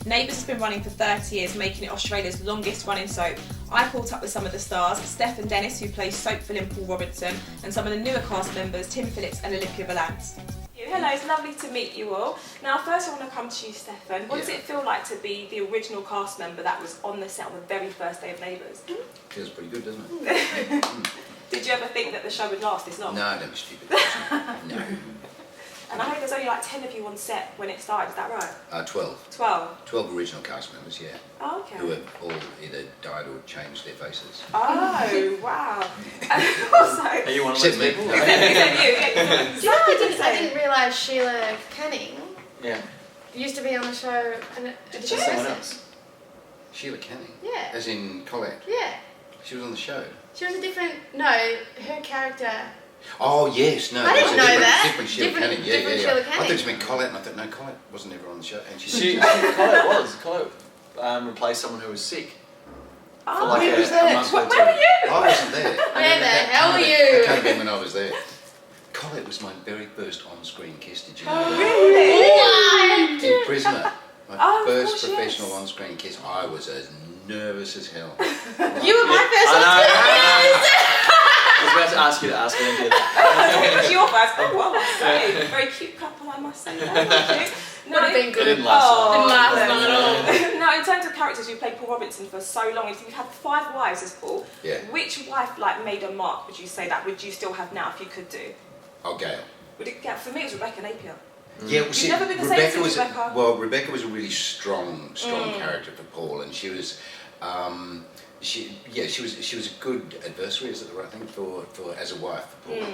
Neighbours has been running for 30 years, making it Australia's longest running soap. I caught up with some of the stars, Stefan Dennis, who plays soap villain Paul Robinson, and some of the newer cast members, Tim Phillipps and Olympia Valance. Hello, it's lovely to meet you all. Now, first I want to come to you, Stefan. What does it feel like to be the original cast member that was on the set on the very first day of Neighbours? Feels pretty good, doesn't it? Did you ever think that the show would last this long? No, don't be stupid. No. And I heard there's only like 10 of you on set when it started, is that right? 12. 12? 12 original cast members, yeah. Oh, okay. Who have all either died or changed their faces. Oh, wow. And also... Are you one of those people? Except you. Do you know, I didn't realise Sheila Canning used to be on the show. And Did you someone else? Sheila Canning? Yeah. As in Colette? Yeah. She was on the show? She was a different... No, her character... Oh, yes, no. I didn't know that. Different Sheila Canning, yeah. Sheila Canning. I thought you meant Colette, and I thought, no, Colette wasn't ever on the show. And Colette was. Colette replaced someone who was sick. Oh, for like who was that? Where were you? I wasn't there. Where the hell were you? That can't have been when I was there. Colette was my very first on-screen kiss, did you know that? Really? What? In Prisoner. My first professional yes. on-screen kiss. I was as nervous as hell. You were my first on-screen. I was about to ask you to ask Olympia that. It was your first. Oh, what must I say? Very cute couple, I must say. Thank you. Would have been good. It didn't last long. Didn't last long at all. Now, in terms of characters, you played Paul Robinson for so long. You've had 5 wives as Paul. Yeah. Which wife made a mark, would you say, that would you still have now if you could do? Oh, Gail. Would it, for me, it was Rebecca Napier. Yeah, well, see, never been the same since was Rebecca. Rebecca was a really strong character for Paul, and she was, she was a good adversary, is it the right thing for as a wife for Paul.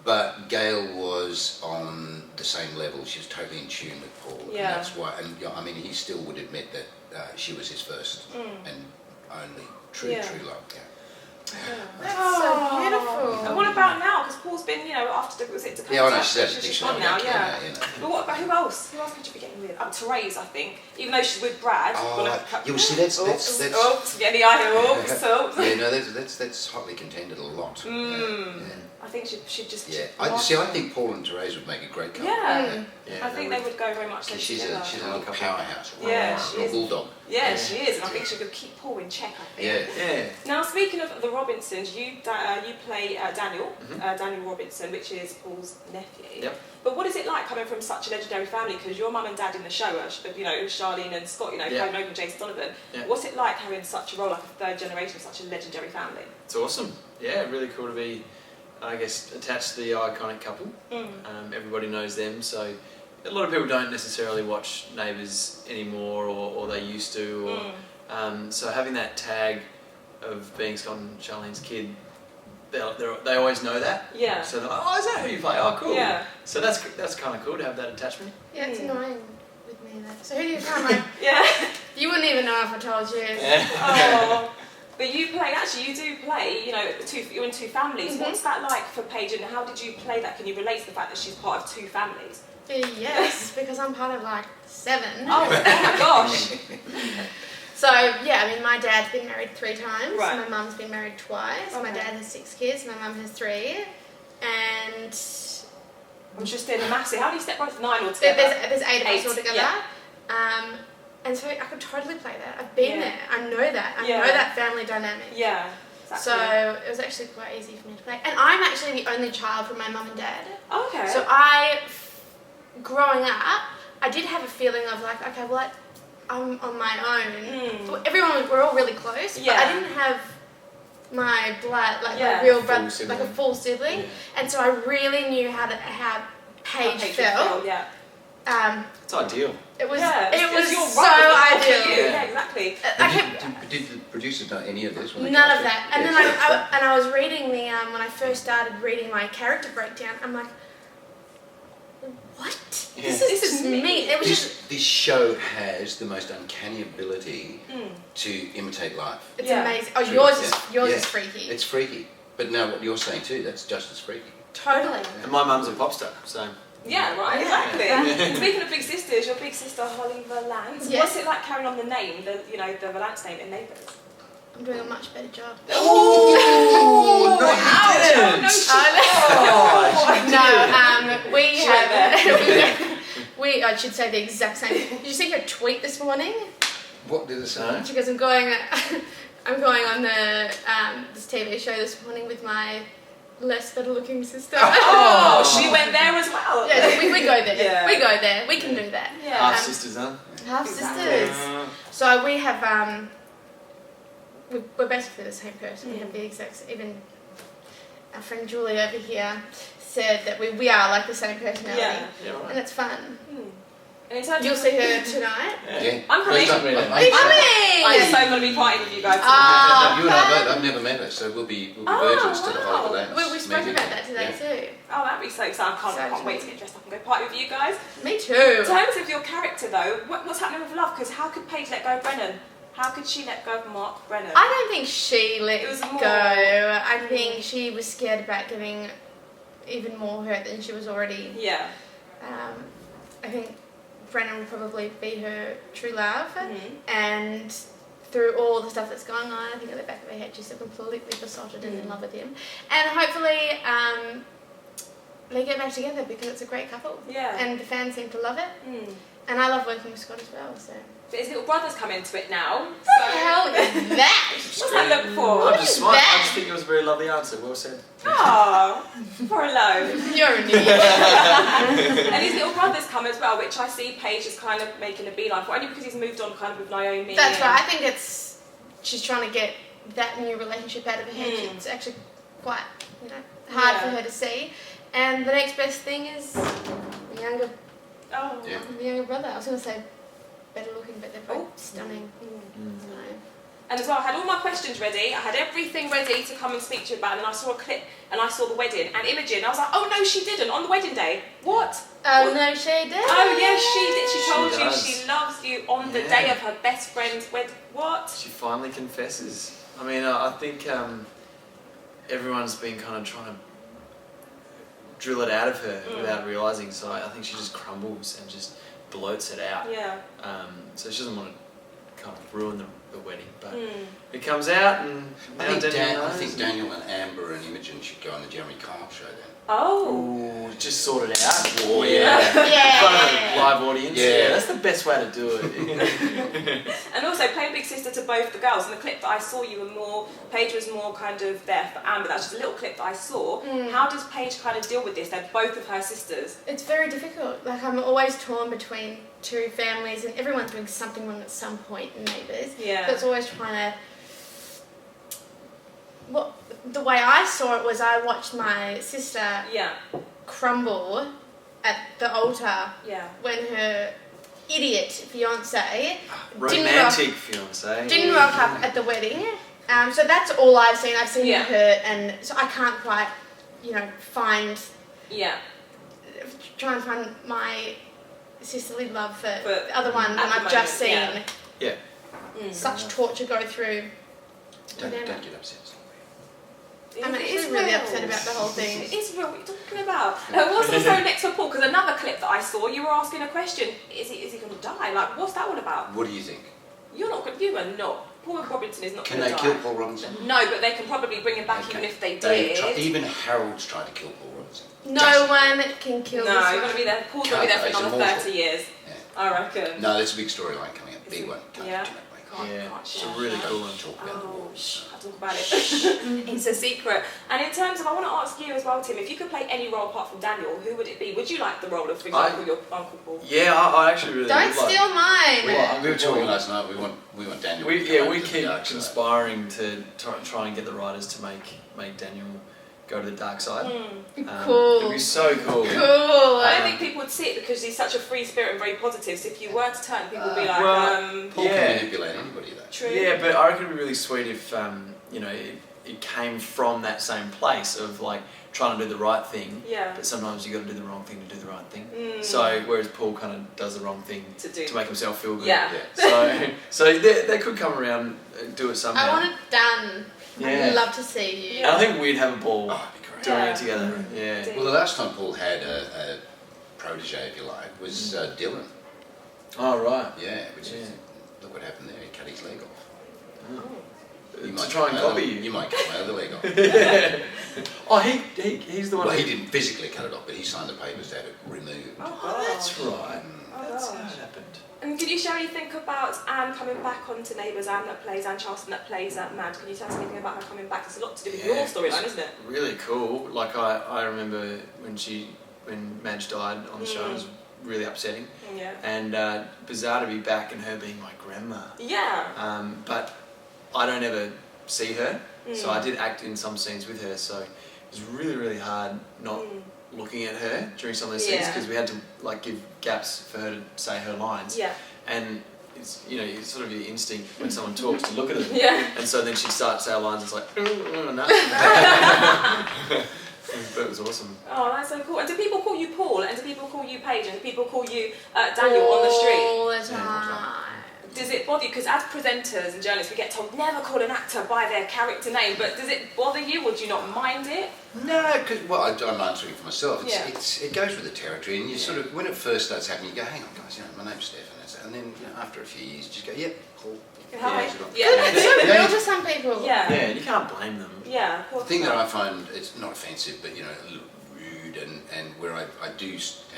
But Gail was on the same level. She was totally in tune with Paul, and that's why. And I mean, he still would admit that she was his first and only true love. Yeah. That's so beautiful. And what about now? Because Paul's been, after was it Dakota? Yeah, I know, she's just gone now, But what about who else? Who else could you be getting with? Therese, I think. Even though she's with Brad. You will see that's Oops, get the eye. Oops. Yeah, no, that's hotly contended a lot. I think she'd just. Yeah, I think Paul and Therese would make a great couple. Yeah. I think they would go very much. She's a little powerhouse. Yeah, she is. A bulldog. Yeah, she is, and I think she could keep Paul in check. I think. Yeah. Now, speaking of the Robinsons, you play Daniel, Daniel Robinson, which is Paul's nephew. Yep. But what is it like coming from such a legendary family? Because your mum and dad in the show are, Charlene and Scott, Conan and Jason Donovan. Yeah. What's it like having such a role, like a third generation of such a legendary family? It's awesome. Yeah, really cool to be, I guess, attached to the iconic couple. Everybody knows them, so a lot of people don't necessarily watch Neighbours anymore, or they used to. So having that tag of being Scott and Charlene's kid, they always know that. Yeah. So they're like, oh, is that who you play? Oh, cool. Yeah. So that's kind of cool to have that attachment. Yeah, it's annoying with me though. So who do you play? You wouldn't even know if I told you. Yeah. Oh. But you do play, you're in 2 families. What's that like for Paige, and how did you play that? Can you relate to the fact that she's part of 2 families? Yes, because I'm part of 7. Oh my gosh. So, my dad's been married 3 times. Right. My mum's been married twice. Okay. My dad has 6 kids, my mum has 3. And... I'm just doing the maths here. How do you step both 9 altogether? There's 8 of us altogether. Yeah. And so I could totally play that. I've been there. I know that. I know that family dynamic. Yeah. Exactly. So it was actually quite easy for me to play. And I'm actually the only child from my mum and dad. Okay. So growing up, I did have a feeling of I'm on my own. We're all really close, but I didn't have my blood, my real brother, a full sibling. And so I really knew how Paige felt. It's ideal. It was your so ideal. Yeah, exactly. Did the producers know any of this? None of that. And then I was reading when I first started reading my character breakdown, I'm like, what? Yeah. This is me. It was this show has the most uncanny ability to imitate life. It's amazing. Oh, yours is freaky. It's freaky. But now what you're saying too, that's just as freaky. Totally. And my mum's a pop star, so... Yeah, right, exactly. Speaking of big sisters, your big sister Holly Valance. What's it like carrying on the name, the Valance name in Neighbours? I'm doing a much better job. Oh, no, you didn't! We I should say the exact same. Did you see her tweet this morning? What did it say? She goes, I'm going on the this TV show this morning with my less better looking sister. Oh, she went there as well. Yeah, we go there. Yeah. We go there. We can do that. Yeah. Half sisters, huh? Half Exactly. sisters. So we have we're basically the same person. We have the exact. Even our friend Julie over here said that we are like the same personality, Yeah, right. and it's fun. And in terms You'll of see her tonight. Yeah. I'm coming. Please don't- Are you I- coming? I'm so going to be partying with you guys. Oh, You and I both, I've never met her, so we'll be virgins to the wow. whole Valance. we spoke meeting. about that today too. Oh, that'd be so exciting. I can't wait to get dressed up and go party with you guys. Me too. In terms of your character though, what's happening with love? Because how could Paige let go of Brennan? How could she let go of Mark Brennan? I don't think she let It was go. more- I think she was scared about getting even more hurt than she was already. Yeah. I think Brennan will probably be her true love, Mhm. and through all the stuff that's going on, I think at the back of her head she's completely besotted and in love with him. And hopefully they get back together because it's a great couple. Yeah. And the fans seem to love it. Mm. And I love working with Scott as well, so. But his little brot's come into it now. What the hell is that? What's that look for? I'm What just is smart. that? I just think it was a very lovely answer. Well said. Oh, for a low. You're an idiot. And his little brother's come as well, which I see Paige is kind of making a beeline for, only because he's moved on kind of with Naomi. That's right. I think she's trying to get that new relationship out of her head. It's actually quite, hard for her to see. And the next best thing is the younger brother. I was going to say better looking, but they're both stunning. So. And as well, I had all my questions ready. I had everything ready to come and speak to you about. And then I saw a clip and I saw the wedding. And Imogen, I was like, oh no, she didn't on the wedding day. What? Oh no, she did. Oh yes, she did. She told She you does. she loves you on the day of her best friend's wedding. What? She finally confesses. I mean, I think everyone's been kind of trying to drill it out of her without realising. So I think she just crumbles and just blurts it out. Yeah. So she doesn't want to kind of ruin the wedding, but it comes out, and now Daniel I knows. think Daniel and Amber and Imogen should go on the Jeremy Kyle show then. Oh. Ooh, just sort it out. Oh yeah. In front of a Yeah. live audience. Yeah. That's the best way to do it. And also playing big sister to both the girls. In the clip that I saw, Paige was more kind of there for Amber. That's just a little clip that I saw. How does Paige kind of deal with this? They're both of her sisters. It's very difficult. Like, I'm always torn between two families, and everyone's doing something wrong at some point in Neighbours. Yeah. But it's always trying to. Well, the way I saw it was I watched my sister Yeah. crumble at the altar Yeah. when her idiot fiance Romantic fiance. didn't rock up at the wedding. So that's all I've seen. I've seen Yeah. her hurt, and so I can't quite, Yeah. try and find my sisterly love for But the other one at that the I've just seen moment, Yeah. such torture go through. Don't get upset. I'm It is actually really real. upset about the whole thing. It is real. What are you talking about? What's also next for Paul? Because another clip that I saw, you were asking a question. Is he going to die? Like, what's that all about? What do you think? You are not. Paul Robinson is not Can going they to kill die. Paul Robinson? No, but they can probably bring him back even if they did. Even Harold's tried to kill Paul Robinson. No one can kill No, this you're going one. to be there. Paul's going to be there for He's another immortal. 30 years. Yeah. I reckon. No, there's a big storyline coming up. Big one. Can't Yeah. do that, mate. Yeah, Can't it's a share really that. cool one. Talk about the Oh, wars. I'll talk about it. It's a secret. And in terms of, I want to ask you as well, Tim, if you could play any role apart from Daniel, who would it be? Would you like the role of, for example, your Uncle Paul? Yeah, I actually really Don't would like. steal mine. We were talking last night. We want Daniel. We to come over to keep the dark side. conspiring to try and get the writers to make Daniel go to the dark side. Cool. It'd be so cool. Cool. I don't think people would see it because he's such a free spirit and very positive. So if you were to turn, people would be like, Paul Yeah. can manipulate anybody though. true. Yeah, but I reckon it'd be really sweet if it came from that same place of like trying to do the right thing. Yeah. But sometimes you got to do the wrong thing to do the right thing. Mm. So whereas Paul kind of does the wrong thing To make himself feel good. Yeah. So they could come around and do it somehow. I want it done. Yeah. I'd love to see you. And I think we'd have a ball Oh, that'd be great. doing Yeah. it together. Yeah. Indeed. Well, the last time Paul had a protege, if you like, was Dylan. Oh right. Yeah, which is Yeah. look what happened there. He cut his leg off. To try and copy you. You might cut my other leg off. Oh, he's the one. Well, he didn't physically cut it off, but he signed the papers to have it removed. Oh, that's right. That's how it happened. And can you share anything about Anne coming back onto Neighbours, Anne Charleston that plays Mad? Can you tell us anything about her coming back? It's a lot to do with your storyline, isn't it? Really cool. Like I remember when Madge died on the show, it was really upsetting. Yeah. And bizarre to be back and her being my grandma. Yeah. But I don't ever see her, so I did act in some scenes with her. So it was really, really hard not looking at her during some of those scenes because we had to like give gaps for her to say her lines. Yeah. And it's it's sort of your instinct when someone talks to look at them. Yeah. And so then she'd start to say her lines. It's like no. But it was awesome. Oh, that's so cool. And do people call you Paul? And do people call you Paige? And do people call you Daniel on the street? All the time. Does it bother you? Because as presenters and journalists, we get told never call an actor by their character name. But does it bother you, or do you not mind it? No, because I'm answering for myself. Yeah. It goes with the territory, and you sort of when it first starts happening, you go, "Hang on, guys, my name's Stefan," and then after a few years, you just go, "Yep, Paul." It's so real to some people. Yeah. Yeah, and you can't blame them. Yeah. The thing that I find it's not offensive, but a little rude, and where I do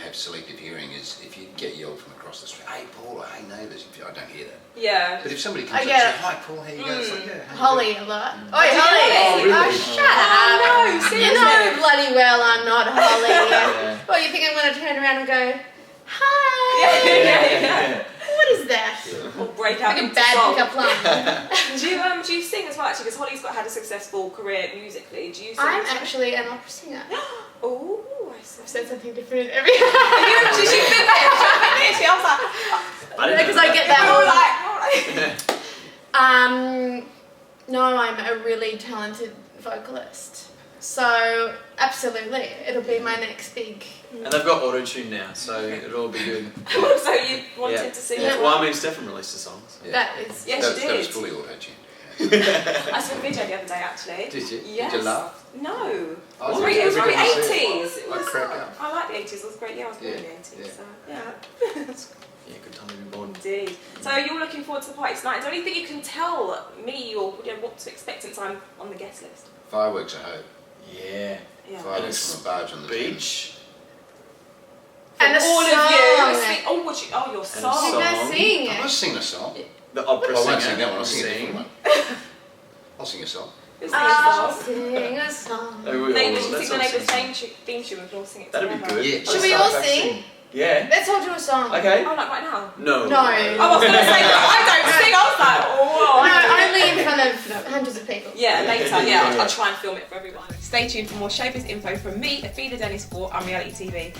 have selective hearing is if you get yelled from across the street, "Hey Paul," or "Hey neighbours," I don't hear that. Yeah. But if somebody comes up and says, "Hi Paul, how you going?" It's like, "Yeah, how you Holly doing?" a lot. Oh, Oi, Holly! Oh, really? Oh, shut up! No, You seriously. know bloody well I'm not Holly. Yeah. Well, you think I'm going to turn around and go, hi? Yeah. What is that? Or break out Like a into bad song. pickup line. Do you sing as well? Actually, because Holly's had a successful career musically. Do you sing? I'm as well? actually an opera singer. Oh, I see. I've said something different every She's been there. She was like, because I get that all all. like. No, I'm a really talented vocalist. So, absolutely, it'll be my next big... And they've got auto-tune now, so it'll all be good. So you wanted to sing? Yeah. Well, I mean, Stefan released a song. So. That is... Yeah, That she was did. fully auto-tuned. I saw a video the other day, actually. Did you? Yes. Did you laugh? No. I It was was very looking to see 80s. it. It I'd was, crack up. I like the 80s. It was great. Yeah, I was born in the 80s. Yeah. So, yeah. Yeah, good time to be born. Indeed. So you're looking forward to the party tonight. Is there anything you can tell me or what to expect since I'm on the guest list? Fireworks, I hope. Yeah. Yeah. Fireworks from a barge on the Thames. Beach. And a all song. of you. Oh, your a song. You guys song. sing I it. was singing a song. The opera I won't singer. sing that one. I'll sing a Sing. different one. I'll sing a song. Who's I'll singing sing a song. Oh, we Neighbours, all- you let's sing the all Neighbours sing. theme tune. We can all sing it That'd be together. good. Yeah. Should we all sing? Yeah. Let's all do a song. Okay. Oh, like right now? No. No. Oh, I was going to say that I don't sing. I was like, oh. No, only in front of hundreds of people. Yeah, later. Yeah, I'll try and film it for everyone. Stay tuned for more showbiz info from me, Ophelia Dennis for Unreality TV.